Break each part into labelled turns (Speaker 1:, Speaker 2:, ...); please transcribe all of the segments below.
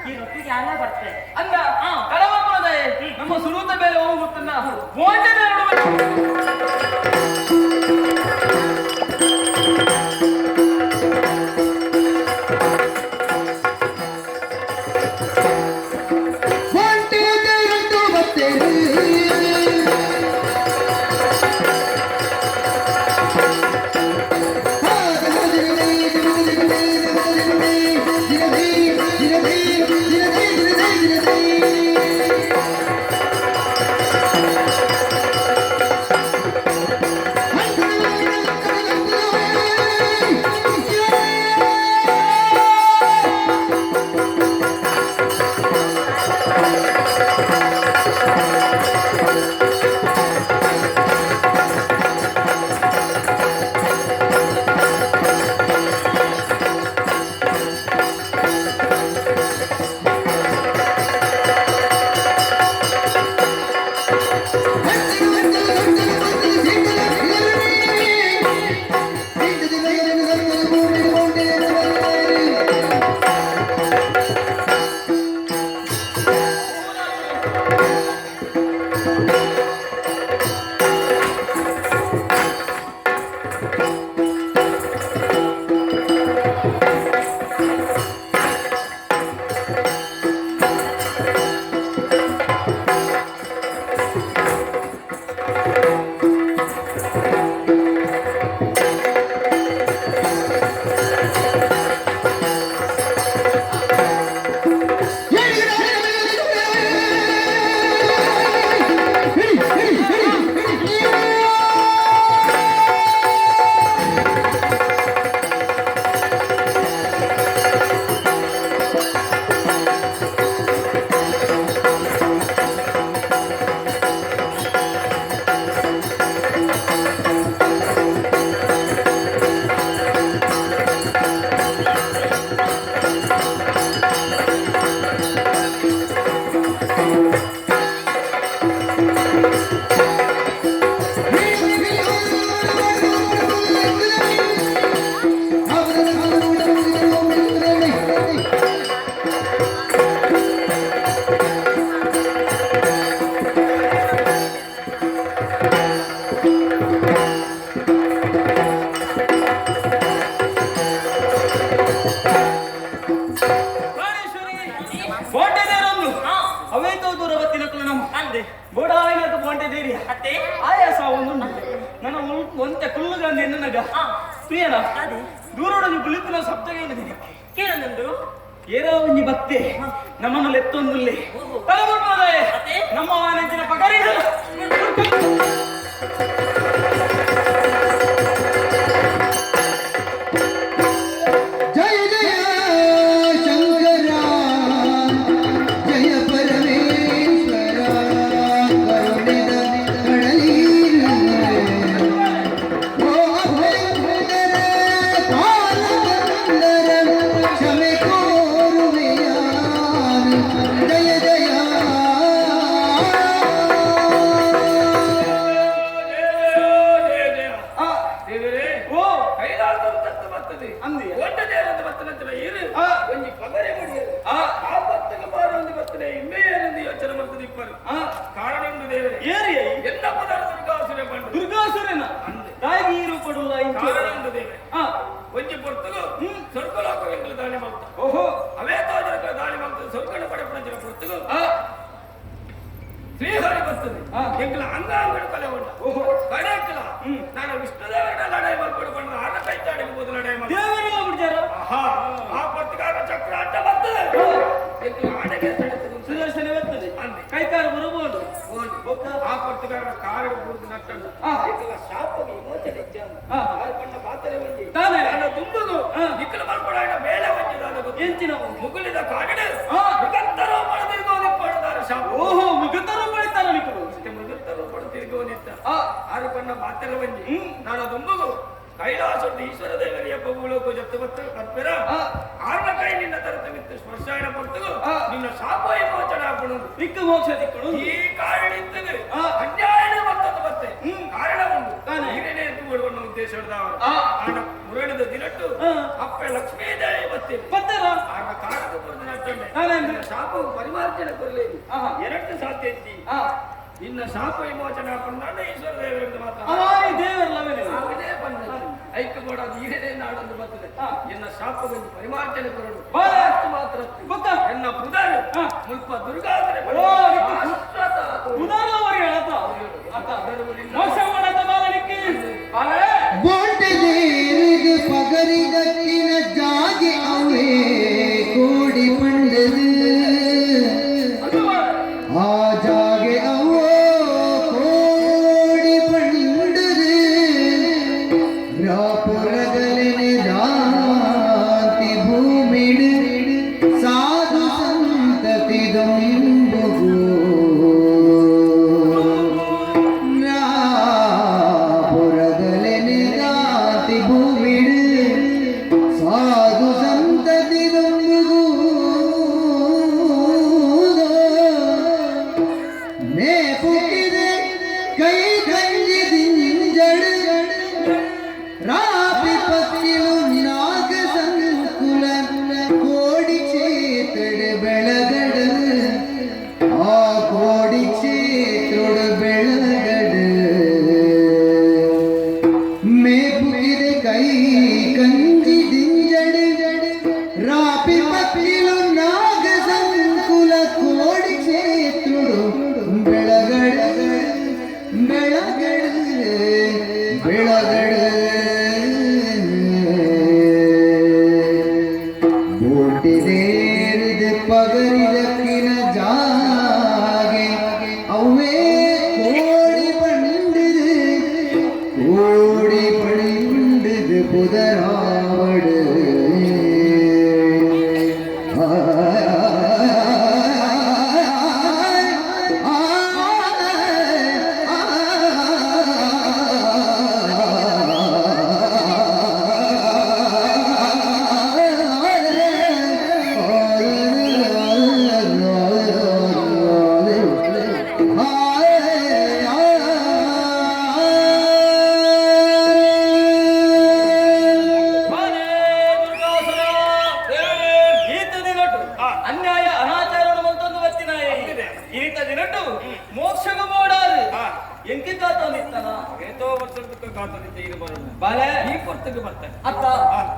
Speaker 1: ಈ ಋತುಗೆ ಎಲ್ಲ ಬರ್ತದೆ
Speaker 2: ಅಂದ ಕಳವಪ್ಪದ ನಮ್ಮ ಸುರುತ ಮೇಲೆ ಹೋಗುತ್ತನ್ನ ಭೋಜನ ದೂರೊಡನೆ ಕುಳಿತಿನ ಶಬ್ದ ಏನಿದೆ
Speaker 1: ಕೇಳಂದು
Speaker 2: ಏನೋ ಒಂದು ಭಕ್ತಿ ನಮ್ಮನ್ನು ಲೆತ್ತೊಂದುಲ್ಲಿ ನಮ್ಮ ನೆಚ್ಚಿನ ಪಗರಿ ದುರ್ಗಾಸುರನ ತಾಯಿ ರೂಪಡುಲ್ಲ ಒಂಜಿ ಪೊರ್ತುಗು ಸ್ವರ್ಗಲೋಕವೆಂದು ದಾಳಿ ಮಾಡ್ತ ಓಹೋ ಅವೇ ತೋಜನ ದಾಳಿ ಮಾಡ್ತದೆ ಸ್ವರ್ಗನ ಪಡೆ ಪಡೆಂಚಿನ ಪೊರ್ತುಗು ಶ್ರೀಹರಿ ಬರ್ತದೆ ಎಂಕಲ ಅಂಗಾಂಗಡ ಕಲೆ ಉಂಟ ಓಹೋ ಕಡೆಕಲ ನಾನು ವಿಷ್ಣುದೇವರ ಲಡಾಯಿ ಮಾಡ್ಕೊಂಡು ಬಂದ ಆಟ ಕೈತಾಡಿ ಮೊದಲು ಲಡಾಯಿ ಮಾಡಿ ದೇವರು ಹೋಗ್ಬಿಡ್ತಾರ ಆ ಪೊರ್ತುಗಾರ ಚಕ್ರ ಅಡ್ಡ ಬರ್ತದೆ ಎಂಕಲ ಆಟಕ್ಕೆ ಸುದರ್ಶನ ಬರ್ತದೆ ಕೈಕಾರ ಬರಬಹುದು ಆ ಪೊರ್ತುಗಾರ ಕಾರು ಬೂರ್ದು ನಟ್ಟಂಡು ಎಂಕಲ ಶಾಪಗೆ ವಿಮೋಚನೆ ಇಜ್ಜಾಂದು ಆರ್ಪಣ್ಣ ಪಾತ್ರೆ ಒಂಜಿ ನಾನು ತುಂಬುದು ಇಕ್ಕಲ ಮಲ್ಪಡಾಡ ಮೇಲೆ ಒಂಜಿದಾದ ಎಂಚಿನ ಮುಗುಲಿದ ಕಾಗಡೆ ಮುಗತ್ತರೋ ಪಡೆದಿರ್ಗೋದಿ ಪಡೆದಾರ ಶಾಪ ಓಹೋ ಮುಗತ್ತರೋ ಪಡಿತಾರ ನಿಕ್ಕಲು ಮುಗತ್ತರೋ ಪಡೆದಿರ್ಗೋದಿತ್ತ ಆರ್ಪಣ್ಣ ಪಾತ್ರೆ ಒಂಜಿ ನಾನು ತುಂಬುದು ಕೈಲಾಸದ ಈಶ್ವರ ದೇವರಿಯ ಪಗುಲೋಕ ಜಪ್ತ ಬರ್ತದೆ ಕರ್ಪೆರ ಆರ್ನ ಕೈ ನಿನ್ನ ತರತವಿತ್ತು ಸ್ಪರ್ಶಾಯಣ ಪಡ್ತಗೋ ನಿನ್ನ ಶಾಪ ವಿಮೋಚನೆ ಹಾಕೊಂಡು ದಿಕ್ಕ ಮೋಕ್ಷ ದಿಕ್ಕಳು ಈ ಕಾರಣ ಇರ್ತದೆ ಅನ್ಯಾಯನ ಬರ್ತದ ಬತ್ತೆ ಕಾರಣ ಉಂಟು ಹಿರೇನೆ ಎದ್ದು ಕೊಡುವ ಉದ್ದೇಶ ಹಿಡಿದವರು ಆನ ಮುರಳಿದ ದಿನಟ್ಟು ಅಪ್ಪೆ ಲಕ್ಷ್ಮೀ ದೇವಿ ಬರ್ತೀನಿ
Speaker 3: ಬರ್ತಾರ
Speaker 2: ಆಗ ಕಾಣದ ಬರ್ತೀನಿ
Speaker 3: ನಾನೇನು
Speaker 2: ಶಾಪ ಪರಿಮಾರ್ಜನೆ ಕೊರಲಿ ಎರಡು ಸಾಧ್ಯ ಐತಿ ಇನ್ನ ಶಾಪ ವಿಮೋಚನೆ ಹಾಕೊಂಡ ಈಶ್ವರ ದೇವರಿಂದ ಮಾತ್ರ
Speaker 3: ದೇವರಲ್ಲವೇ
Speaker 2: ಆಗಲೇ ಬಂದ ಐಕ್ಯ ಕೂಡ ನೀರೇ ನಾಡೊಂದು ಬರ್ತದೆ ಎನ್ನ ಶಾಪವನ್ನು ಪರಿಮಾರ್ಜನೆ ಕೊರಡು ಮಾತ್ರ ಎನ್ನ ಪುದಾರು ಮುಲ್ಪ ದುರ್ಗಾದರೆ
Speaker 4: ಪಗರಿದಕ್ಕಿನ ಜಾಗೆ ಅವೇ ಕೋಡಿ ಪಂಡದು ಆ ಜಾಗೆ ಅವೋ ಕೋಡಿ ಪಂಡದು ರಾಪುರಗಲಿನ ರಾಂತಿ ಭೂಮಿಡು ಸಾಧು ಸಂತತಿ ದೊಂಬುಗು ರಾಪುರಗಲಿನ ರಾಂತಿ ಭೂಮಿಡು ಸಾಧು ಸಂತತಿ ದೊಂಬುಗು ಮೇ ಪುಟ್ಟಿದೆ ಕೈ ಗಂಜಿ ದಿಂಜಡು ರಾಪಿ ಪತ್ತಿಲು ನಾಗ ಸಂಕುಲ ಕೋಡಿ ಕ್ಷೇತ್ರ ಬೆಳಗಡು ಆ ಕೋಡಿ ಕ್ಷೇತ್ರ ಬೆಳಗಡು ಮೇ ಪುಟ್ಟಿದೆ ಕೈ ಕಂಜಿ ದಿಂಜಡು ರಾಪಿ ಪತ್ತಿಲು ನಾಗ ಸಂಕುಲ ಕೋಡಿ ಕ್ಷೇತ್ರ ಬೆಳಗಡು ಬೆಳಗಡು ಬೆಳಗಡು ಬೋಟಿದೇರಿದ ಪಗರಿದಕ್ಕಿನ ಜಾಗೆ ಅವೇ ಕೋಡಿ ಪಂಡಿದು ಪುದರಾವಡು
Speaker 3: ಅನ್ಯಾಯ ಅನಾಚಾರ ಮಂತೊಂದು ಬರ್ತಿನಾಯ ಈತ ದಿನಟ್ಟು ಮೋಕ್ಷಗ ಮೋಡಾರು ಎಂಕಿ ಕಾತೋನಿತ್ತನ
Speaker 2: ಏತೋ ವರ್ಷಕ್ಕೆ ಕಾತನಿದ್ದ ಈಗ ಬರೋಣ
Speaker 3: ಬಾಲೆ
Speaker 2: ಈ ಪುರ್ತಕ್ಕೆ ಬರ್ತಾನೆ
Speaker 3: ಅತ್ತ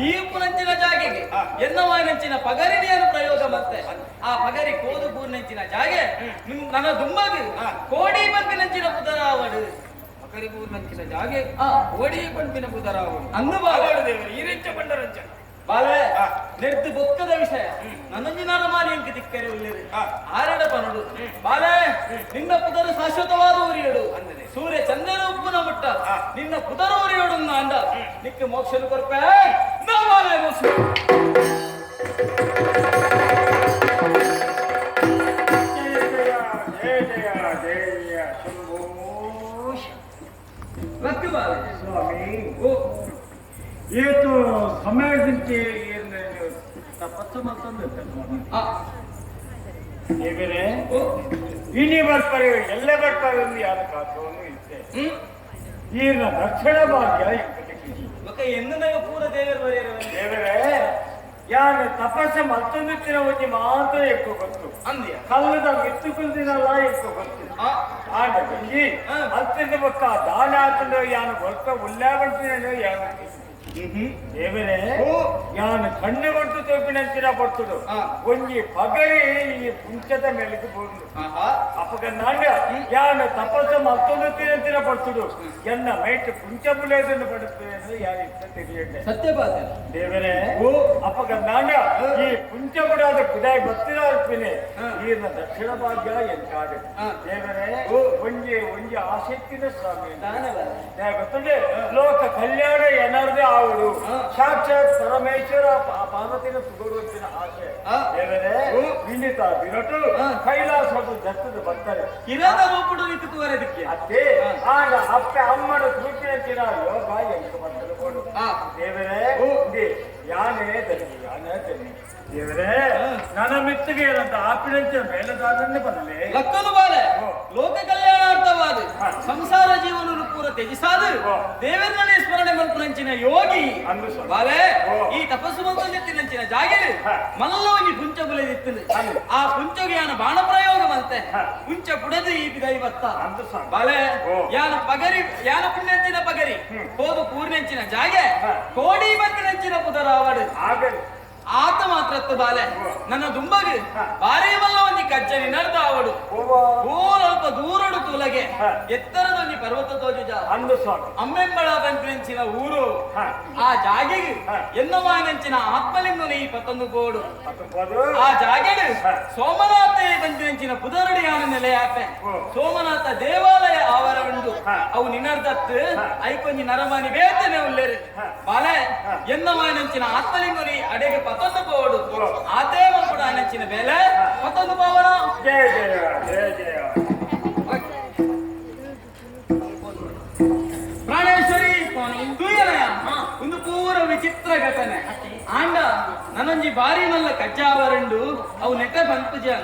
Speaker 3: ಈ ಪುನಂಚಿನ ಜಾಗೆಗೆ ಎನ್ನವಾಯನಂಚಿನ ಪಗರಿಣಿಯನ್ನು ಪ್ರಯೋಗ ಮತ್ತೆ ಆ ಪಗರಿ ಕೋದು ಪೂರ್ಣಂಚಿನ ಜಾಗೆ ನನ್ನ ದುಂಬಗೆ ಕೋಡಿ ಪಂಪಿನಂಚಿನ ಪುದರಾವಡು
Speaker 2: ಪಗರಿ ಪೂರ್ಣಂಚಿನ ಜಾಗೆ ಕೋಡಿ ಪಂಪಿನ ಪುದರಾವಡು
Speaker 3: ಅಂದು ಬಾವಾಡು
Speaker 2: ದೇವರು ಈ ರೆಂಚ ಬಂಡರಂಚ
Speaker 3: ಬಾಲೆ ನೆಡ್ದು ಬೊಕ್ಕದ ವಿಷಯ ನನ್ನಂಜಿನಾರ ಮಾರಿ ಎಂಕ ತಿಕ್ಕರೆ ಉಳ್ಳೇರಿ ಆರಡ ಪನಡು ಬಾಲೆ ನಿನ್ನ ಪುದರು ಶಾಶ್ವತವಾದ ಉರಿಯಡು ಅಂದರೆ ಸೂರ್ಯ ಚಂದ್ರನ ಉಪ್ಪುನ ಮುಟ್ಟ ನಿನ್ನ ಪುದರು ಉರಿಯಡು ಅಂದ ನಿಕ್ಕ ಮೋಕ್ಷನು ಕೊರ್ಪೆ ನಾ ಬಾಲೆ ಮೋಕ್ಷ ಲಕ್ಕ ಬಾಲೆ
Speaker 2: ಸ್ವಾಮಿ ಏತು ಸಮಯದಂತೆ ತಪಸ್ಸು ಮತ್ತೊಂದು ಬೇರೆ ಇನಿ ಬರ್ತಾರೆ ಎಲ್ಲೇ ಬರ್ತಾರೆ ಎಂದು ಯಾರ ಕಾತವನ್ನು ಇತ್ತೆ ಈಗಿನ ದಕ್ಷಿಣ ಭಾಗ್ಯ
Speaker 3: ಎನ್ನದಾಗ ಪೂರ ದೇವರು
Speaker 2: ದೇವರೇ ಯಾರು ತಪಸ್ಸ ಮತ್ತೊಂದು ದಿನ ಒಂಜಿ ಮಾತ್ರ ఎక్కువ ಗೊತ್ತು
Speaker 3: ಅಂದ್ಯ
Speaker 2: ಕಲ್ಲದ ಮಿತ್ತುಕುಲ್ದಿನಲ್ಲ ఎక్కువ ಗೊತ್ತು ಆಗ ಬಂಗಿ ಅತ್ತಿಂದ ಬಕ್ಕ ದಾನ ಆತಂದ್ರೆ ಯಾನು ಗೊತ್ತ ಉಲ್ಲೇ ಬರ್ತೀನಿ ಯಾನು ದೇವರೇ ಯಾನು ಕಣ್ಣು ಕೊಟ್ಟು ತೋಪಿನಂಚಿನ ಪಡ್ತುಡು ಒಂಜಿ ಪಗರಿ ಈ ಪುಂಚದ ಮೇಲಿಗೆ ಬೋಡು ಅಪ್ಪಗ ನಾಂಡ ಯಾನು ತಪಸ್ಸು ಮತ್ತೊಂದು ತಿನಂಚಿನ ಪಡ್ತುಡು ಎನ್ನ ಮೈಟ್ ಪುಂಚ ಬುಲೆದನ್ನು ಪಡುತ್ತೇವೆ ಅಂದ್ರೆ ಯಾರು ಇಷ್ಟ ತಿಳಿಯಂಡೆ
Speaker 3: ಸತ್ಯಪಾತ
Speaker 2: ದೇವರೇ ಅಪ್ಪಗ ನಾಂಡ ಈ ಪುಂಚ ಬುಡಾದ ಕುದಾಯ ಗೊತ್ತಿರ ಅರ್ಪಿನಿ ಈನ ದಕ್ಷಿಣ ಭಾಗ್ಯ ಎಂತಾಗ ದೇವರೇ ಒಂಜಿ ಆಸಕ್ತಿನ ಸ್ವಾಮಿ ಗೊತ್ತುಂಡೆ ಲೋಕ ಕಲ್ಯಾಣ ಎನ್ನರ್ದೇ ಆವಡು ಸಾಕ್ಷಾತ್ ಪರಮೇಶ್ವರ ಪಾರ್ವತಿನ ಸುಗಡುವಂತಿನ ಆಸೆ ದೇವರೇ ವಿನಿತ ವಿರಟು ಕೈಲಾಸದ ಜತ್ತದ ಬರ್ತಾರೆ
Speaker 3: ಇರದ ರೂಪಡು ನಿಂತುವರೆದಕ್ಕೆ
Speaker 2: ಅತ್ತೆ ಆಗ ಅಪ್ಪ ಅಮ್ಮನ ಸೂಚನೆ ಯೋಗ ಎಂಟು ಬರ್ತಾರೆ ಕೊಡು ದೇವರೇ ಯಾನೇ ಧರ್ಮಿ ಯಾನೇ ಧರ್ಮಿ ದೇವರೇ ನನ್ನ ಮಿತ್ತಿಗೆ ಏನಂತ ಆಪಿನಂಚ ಮೇಲದಾದನ್ನೇ ಬರಲಿ
Speaker 3: ಲಕ್ಕನು ಬಾಲೆ ಲೋಕ ಕಲ್ಯಾಣಾರ್ಥವ ತ್ಯಾಗವಾದ ಸಂಸಾರ ಜೀವನ ಪೂರ ತ್ಯಜಿಸಾದ ದೇವೇಂದ್ರನೇ ಸ್ಮರಣೆ ಮಲ್ಪುನಂಚಿನ ಯೋಗಿ ಬಾಲೆ ಈ ತಪಸ್ಸು ಮಂತ್ರಿನಂಚಿನ ಜಾಗೆ ಮಲ್ಲೋಗಿ ಪುಂಚ ಬುಲೆದಿತ್ತು ಆ ಪುಂಚಗೆ ಯಾನ ಬಾಣ ಪ್ರಯೋಗ ಮಂತೆ ಪುಂಚ ಪುಡದು ಈ ದೈವತ್ತ ಬಾಲೆ ಯಾನ ಪಗರಿ ಯಾನ ಪುಣ್ಯಂಚಿನ ಪಗರಿ ಹೋದು ಪೂರ್ಣಂಚಿನ ಜಾಗೆ ಕೋಡಿ ಬಂದಿನಂಚಿನ ಪುದರಾವಡು ಆತ ಮಾತ್ರ ಬಾಲೆ ನನ್ನ ದುಂಬಗೆ ಬಾರಿ ಮಲ್ಲ ಒಂದಿ ಕಜ್ಜನಿ ನಡೆದ ಅವಡು ಸ್ವಲ್ಪ ದೂರಡು ತುಲಗೆ ಎತ್ತರದೊಂದಿ ಪರ್ವತ ತೋಜುಜ ಅಮ್ಮೆಂಬಳ ಬಂಪಿನಂಚಿನ ಊರು ಆ ಜಾಗೆಗೆ ಎನ್ನಮಾನಂಚಿನ ಆತ್ಮಲಿಂಗನ ಈ ಪತ್ತೊಂದು ಗೋಡು ಆ ಜಾಗೆಗೆ ಸೋಮನಾಥ ಬಂಪಿನಂಚಿನ ಪುದರಡಿ ಯಾನ ನೆಲೆಯಾಪೆ ಸೋಮನಾಥ ದೇವಾಲಯ ಆವರ ಉಂಡು ಅವು ನಿನ್ನರ್ದತ್ತು ಐಕೊಂಜಿ ನರಮಾನಿ ಬೇತನೆ ಉಳ್ಳೇರು ಬಾಲೆ ಎನ್ನಮಾನಂಚಿನ ಆತ್ಮಲಿಂಗನಿ ಅಡೆಗೆ ಪತ್ತೊಂದು ಬೋಡು ಆತೇ ಮಲ್ಪಡ ನೆಚ್ಚಿನ ಬೇಲೆ ಮತ್ತೊಂದು ಪಾವನ
Speaker 2: ಜಯ ಜಯ ಜಯ ಜಯ
Speaker 3: ಪ್ರಾಣೇಶ್ವರಿ ತೂಯಲಯ ಒಂದು ಪೂರ ವಿಚಿತ್ರ ಘಟನೆ ಆಂಡ ನನೊಂಜಿ ಬಾರಿ ಮಲ್ಲ ಕಜ್ಜಾವರಂಡು ಅವು ನೆಟ್ಟ ಬಂತು ಜನ